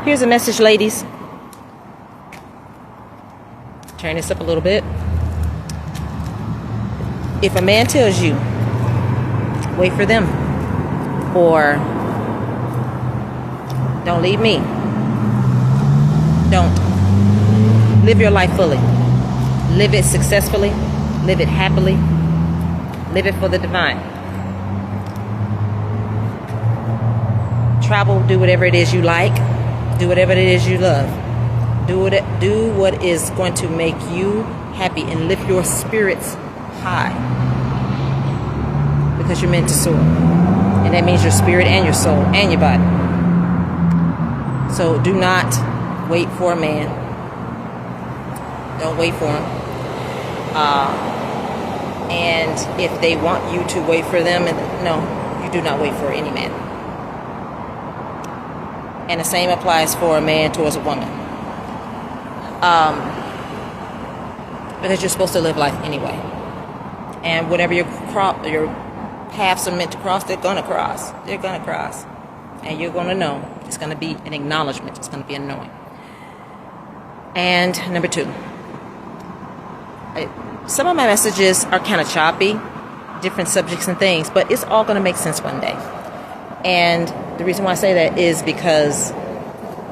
Here's a message, ladies. Turn this up a little bit. If a man tells you, wait for them, or don't leave me, don't. Live your life fully. Live it successfully. Live it happily. Live it for the divine. Travel, do whatever it is you like. Do whatever it is you love. Do what is going to make you happy and lift your spirits high. Because you're meant to soar. And that means your spirit and your soul and your body. So do not wait for a man. Don't wait for him. And if they want you to wait for them, no, you do not wait for any man. And the same applies for a man towards a woman. Because you're supposed to live life anyway. And whatever your paths are meant to cross, they're gonna cross. They're gonna cross. And you're gonna know. It's gonna be an acknowledgement. It's gonna be a knowing. And number 2. Some of my messages are kind of choppy, different subjects and things, but it's all going to make sense one day. And the reason why I say that is because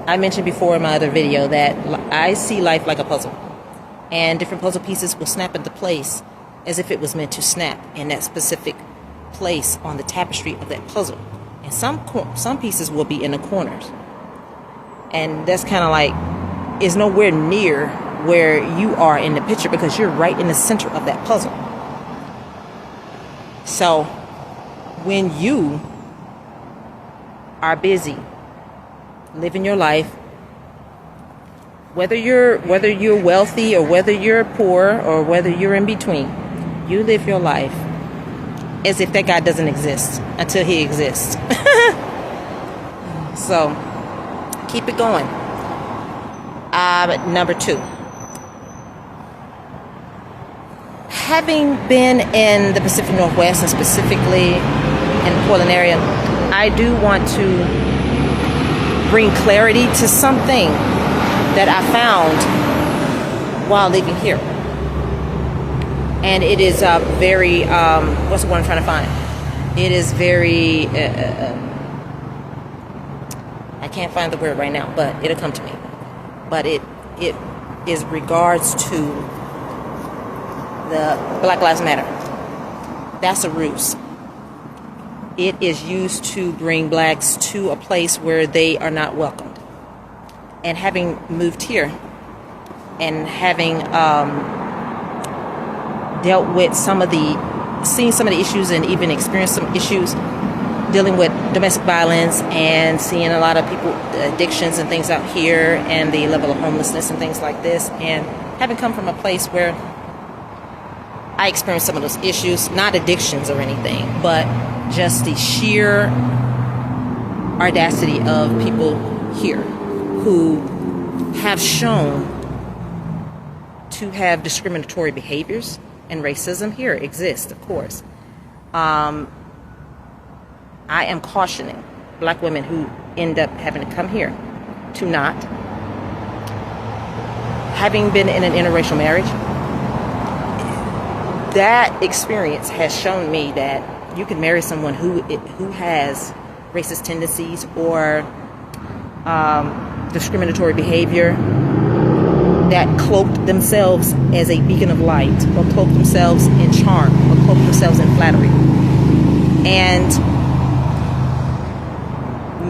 I mentioned before in my other video that I see life like a puzzle. And different puzzle pieces will snap into place as if it was meant to snap in that specific place on the tapestry of that puzzle. And some pieces will be in the corners. And that's kind of like, is nowhere near where you are in the picture because you're right in the center of that puzzle. So when you are busy living your life, whether you're wealthy or whether you're poor or whether you're in between, you live your life as if that guy doesn't exist until he exists. So keep it going. Number 2. Having been in the Pacific Northwest and specifically in the Portland area, I do want to bring clarity to something that I found while living here. And it is very, what's the word I'm trying to find? It is very, I can't find the word right now, but it'll come to me. But it is regards to the Black Lives Matter. That's a ruse. It is used to bring blacks to a place where they are not welcomed. And having moved here and having dealt with seen some of the issues and even experienced some issues dealing with domestic violence and seeing a lot of people, addictions and things out here and the level of homelessness and things like this, and having come from a place where I experienced some of those issues, not addictions or anything, but just the sheer audacity of people here who have shown to have discriminatory behaviors, and racism here exists, of course. I am cautioning black women who end up having to come here to not. Having been in an interracial marriage, that experience has shown me that you can marry someone who has racist tendencies or discriminatory behavior, that cloaked themselves as a beacon of light, or cloaked themselves in charm, or cloaked themselves in flattery. And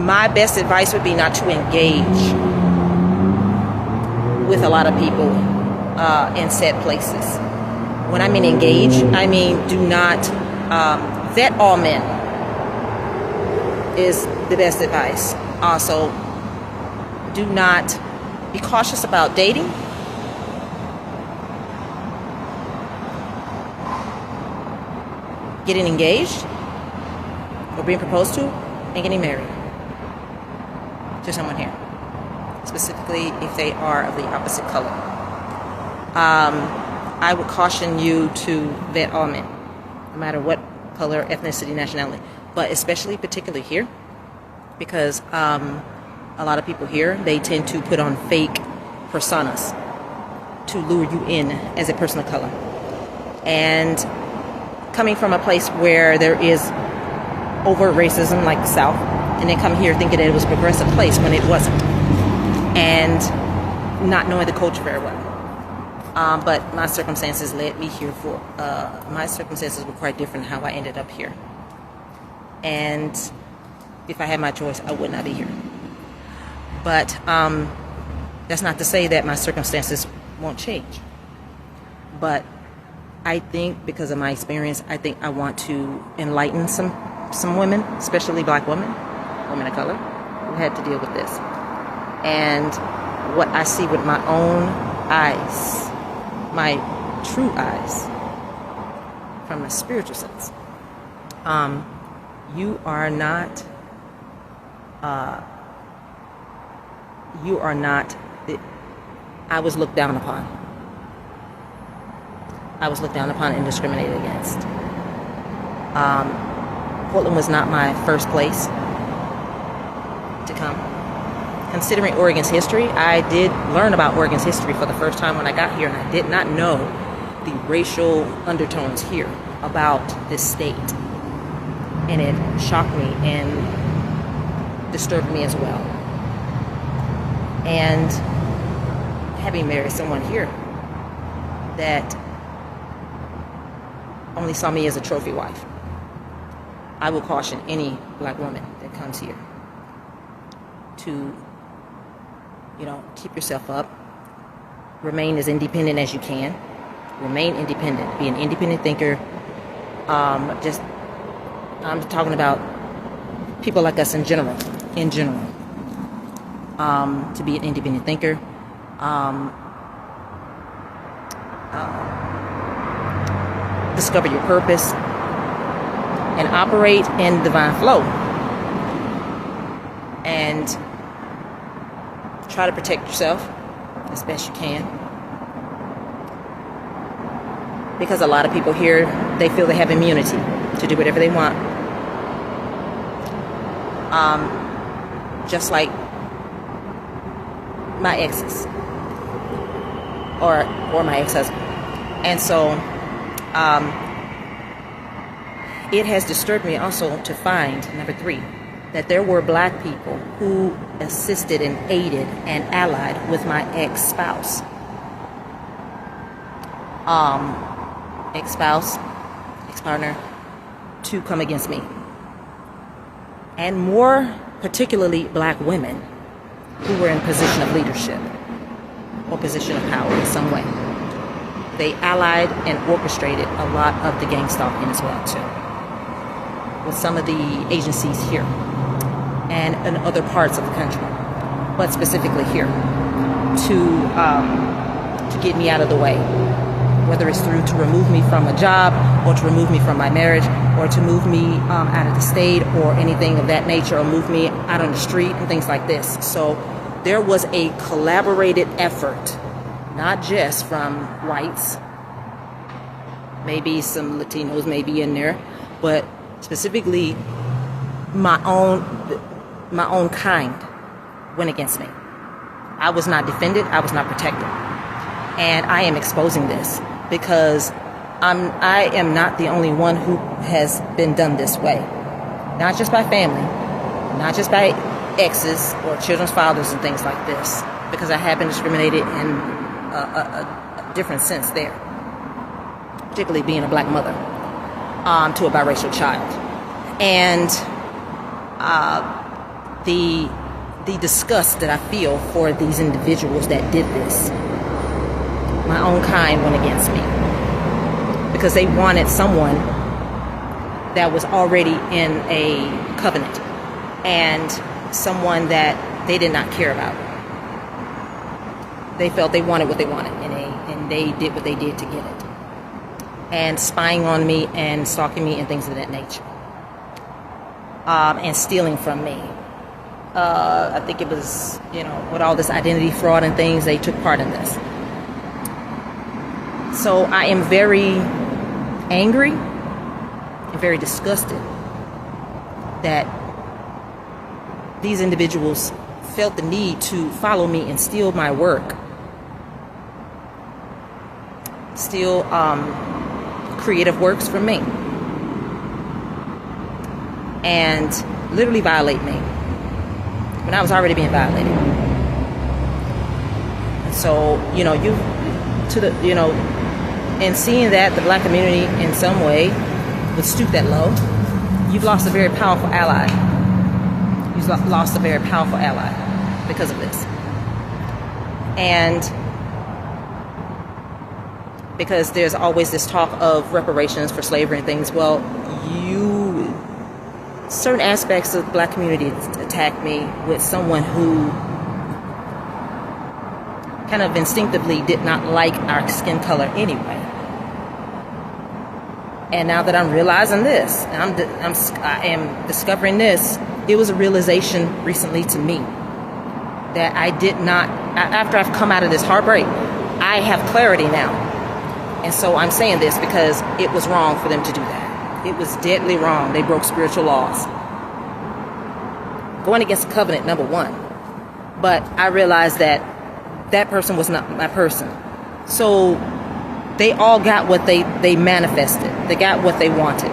my best advice would be not to engage with a lot of people in said places. When I mean engage, I mean do not vet all men is the best advice. Also, do not be cautious about dating. Getting engaged or being proposed to and getting married to someone here, specifically if they are of the opposite color. I would caution you to vet all men, no matter what color, ethnicity, nationality, but especially particularly here, because a a lot of people here, they tend to put on fake personas to lure you in as a person of color. And coming from a place where there is overt racism like the South, and then come here thinking that it was a progressive place when it wasn't, and not knowing the culture very well. But my circumstances led me here for, my circumstances were quite different how I ended up here. And if I had my choice, I would not be here. But that's not to say that my circumstances won't change. But I think because of my experience, I think I want to enlighten some women, especially black women, women of color, who had to deal with this. And what I see with my own eyes, my true eyes, from a spiritual sense, you are not I was looked down upon. I was looked down upon and discriminated against. Portland was not my first place to come. Considering Oregon's history, I did learn about Oregon's history for the first time when I got here, and I did not know the racial undertones here about this state. And it shocked me and disturbed me as well. And having married someone here that only saw me as a trophy wife, I will caution any black woman that comes here to, keep yourself up, remain as independent as you can, remain independent, be an independent thinker. I'm talking about people like us in general, to be an independent thinker, discover your purpose, and operate in divine flow, and try to protect yourself as best you can, because a lot of people here, they feel they have immunity to do whatever they want, just like my exes or my ex-husband. And so it has disturbed me also to find, number 3, that there were black people who assisted and aided and allied with my ex-spouse. Ex-partner, to come against me. And more particularly black women who were in position of leadership or position of power in some way. They allied and orchestrated a lot of the gang-stalking as well too, with some of the agencies here and in other parts of the country, but specifically here, to get me out of the way, whether it's through to remove me from a job, or to remove me from my marriage, or to move me out of the state, or anything of that nature, or move me out on the street and things like this. So there was a collaborated effort, not just from whites, maybe some Latinos may be in there, but specifically my own kind went against me. I was not defended, I was not protected. And I am exposing this because I am not the only one who has been done this way. Not just by family, not just by exes or children's fathers and things like this, because I have been discriminated in a different sense there, particularly being a black mother to a biracial child. And the disgust that I feel for these individuals that did this, my own kind went against me, because they wanted someone that was already in a covenant and someone that they did not care about. They felt they wanted what they wanted, and they did what they did to get it, and spying on me and stalking me and things of that nature, and stealing from me. I think it was, with all this identity fraud and things, they took part in this. So I am very angry and very disgusted that these individuals felt the need to follow me and steal my work, steal creative works from me, and literally violate me when I was already being violated. And so, and seeing that the black community in some way would stoop that low, you've lost a very powerful ally. You've lost a very powerful ally because of this. And because there's always this talk of reparations for slavery and things. Well, certain aspects of the black community attacked me with someone who kind of instinctively did not like our skin color anyway. And now that I'm realizing this, I am discovering this, it was a realization recently to me that I did not, after I've come out of this heartbreak, I have clarity now. And so I'm saying this because it was wrong for them to do that. It was deadly wrong. They broke spiritual laws. Going against the covenant, number one. But I realized that that person was not my person. So they all got what they manifested. They got what they wanted.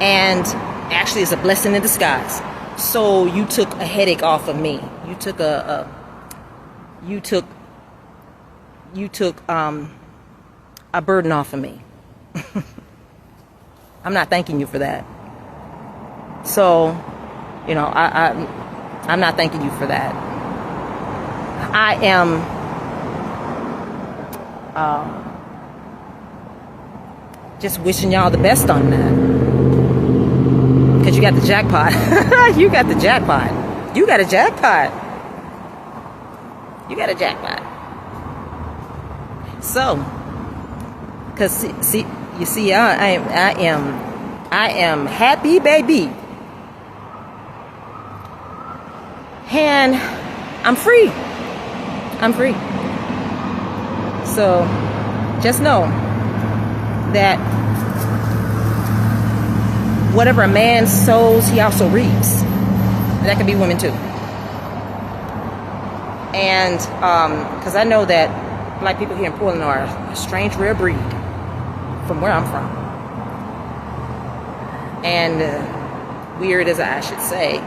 And actually it's a blessing in disguise. So you took a headache off of me. You took a burden off of me. I'm not thanking you for that. So, I'm not thanking you for that. I am just wishing y'all the best on that. Because you got the jackpot. You got the jackpot. You got a jackpot. You got a jackpot. So, because you see, I am happy, baby. And I'm free. I'm free. So just know that whatever a man sows, he also reaps. And that can be women too. And because I know that black people here in Portland are a strange, rare breed from where I'm from. And weird as I should say.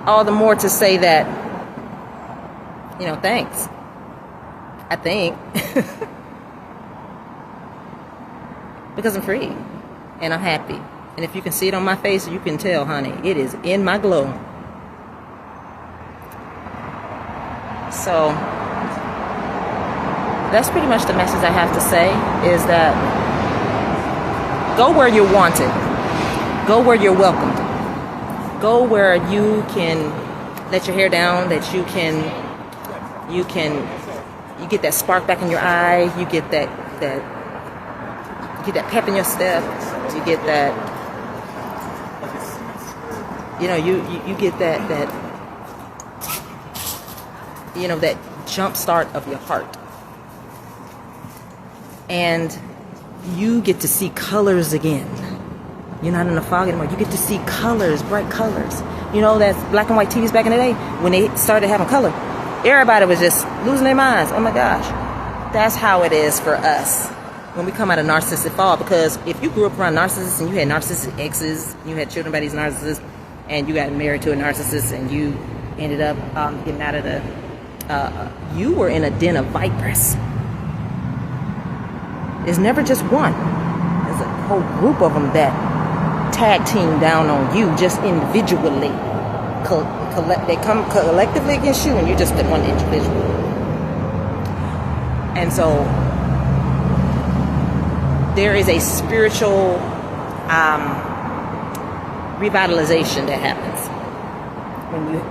All the more to say that, thanks. I think. Because I'm free. And I'm happy. And if you can see it on my face, you can tell, honey, it is in my glow. So, that's pretty much the message I have to say, is that go where you're wanted. Go where you're welcomed. Go where you can let your hair down, that you get that spark back in your eye, you get that pep in your step, you get that, you get that jump start of your heart. And you get to see colors again. You're not in the fog anymore. You get to see colors, bright colors. That's black and white TVs back in the day. When they started having color, everybody was just losing their minds. Oh my gosh. That's how it is for us when we come out of narcissistic fall. Because if you grew up around narcissists and you had narcissistic exes, you had children by these narcissists, and you got married to a narcissist and you ended up getting out of you were in a den of vipers. There's never just one. There's a whole group of them that tag team down on you just individually. They come collectively against you, and you're just the one individual. And so there is a spiritual revitalization that happens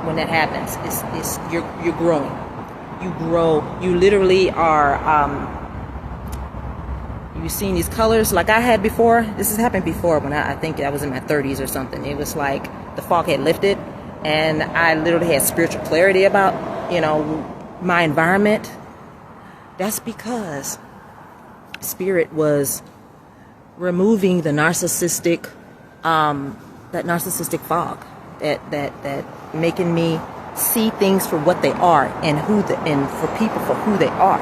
when that happens. You're growing. You grow. You literally are. You've seen these colors like I had before. This has happened before when I think I was in my 30s or something. It was like the fog had lifted, and I literally had spiritual clarity about, my environment. That's because Spirit was removing the narcissistic, that narcissistic fog. that making me see things for what they are, and for people for who they are.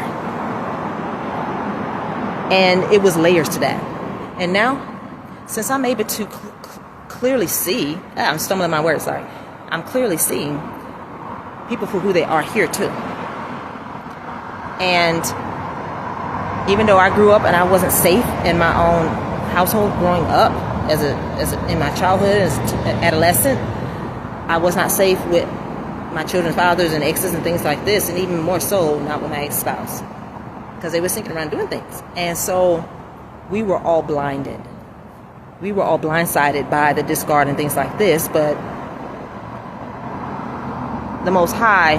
And it was layers to that. And now, since I'm able to clearly see, I'm stumbling my words, sorry. I'm clearly seeing people for who they are here too. And even though I grew up and I wasn't safe in my own household growing up, in my childhood as adolescent, I was not safe with my children's fathers and exes and things like this, and even more so not with my ex-spouse, because they were sneaking around doing things. And so we were all blinded. We were all blindsided by the discard and things like this, but the Most High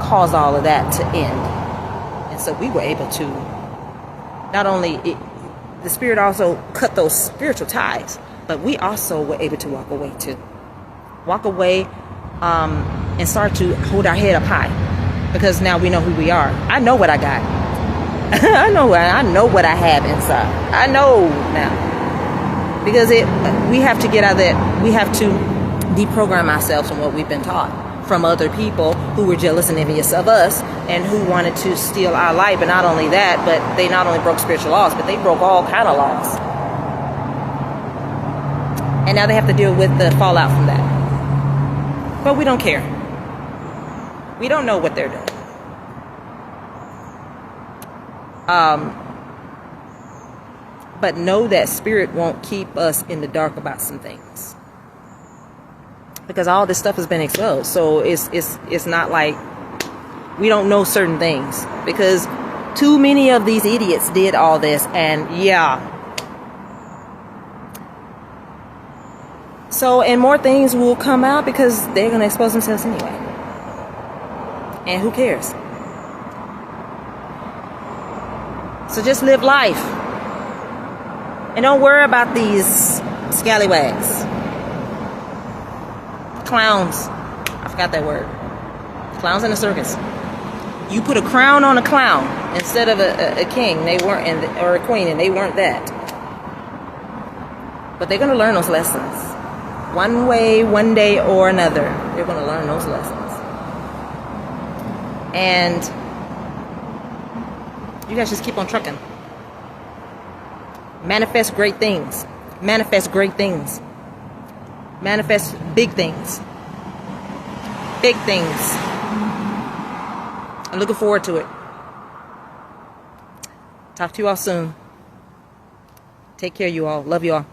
caused all of that to end. And so we were able to, not only, the Spirit also cut those spiritual ties, but we also were able to walk away too. Walk away and start to hold our head up high, because now we know who we are. I know what I got. I know what I have inside. I know now. Because we have to get out of that. We have to deprogram ourselves from what we've been taught from other people who were jealous and envious of us and who wanted to steal our life. And not only that, but they not only broke spiritual laws, but they broke all kind of laws. And now they have to deal with the fallout from that. But we don't care. We don't know what they're doing. But know that Spirit won't keep us in the dark about some things, because all this stuff has been exposed. So it's not like we don't know certain things, because too many of these idiots did all this. And and more things will come out, because they're going to expose themselves anyway. And who cares? So just live life. And don't worry about these scallywags. Clowns. I forgot that word. Clowns in a circus. You put a crown on a clown instead of a king. They weren't, or a queen, and they weren't that. But they're going to learn those lessons. One way, one day or another. They're going to learn those lessons. And you guys just keep on trucking. Manifest great things. Manifest great things. Manifest big things. Big things. I'm looking forward to it. Talk to you all soon. Take care, you all. Love you all.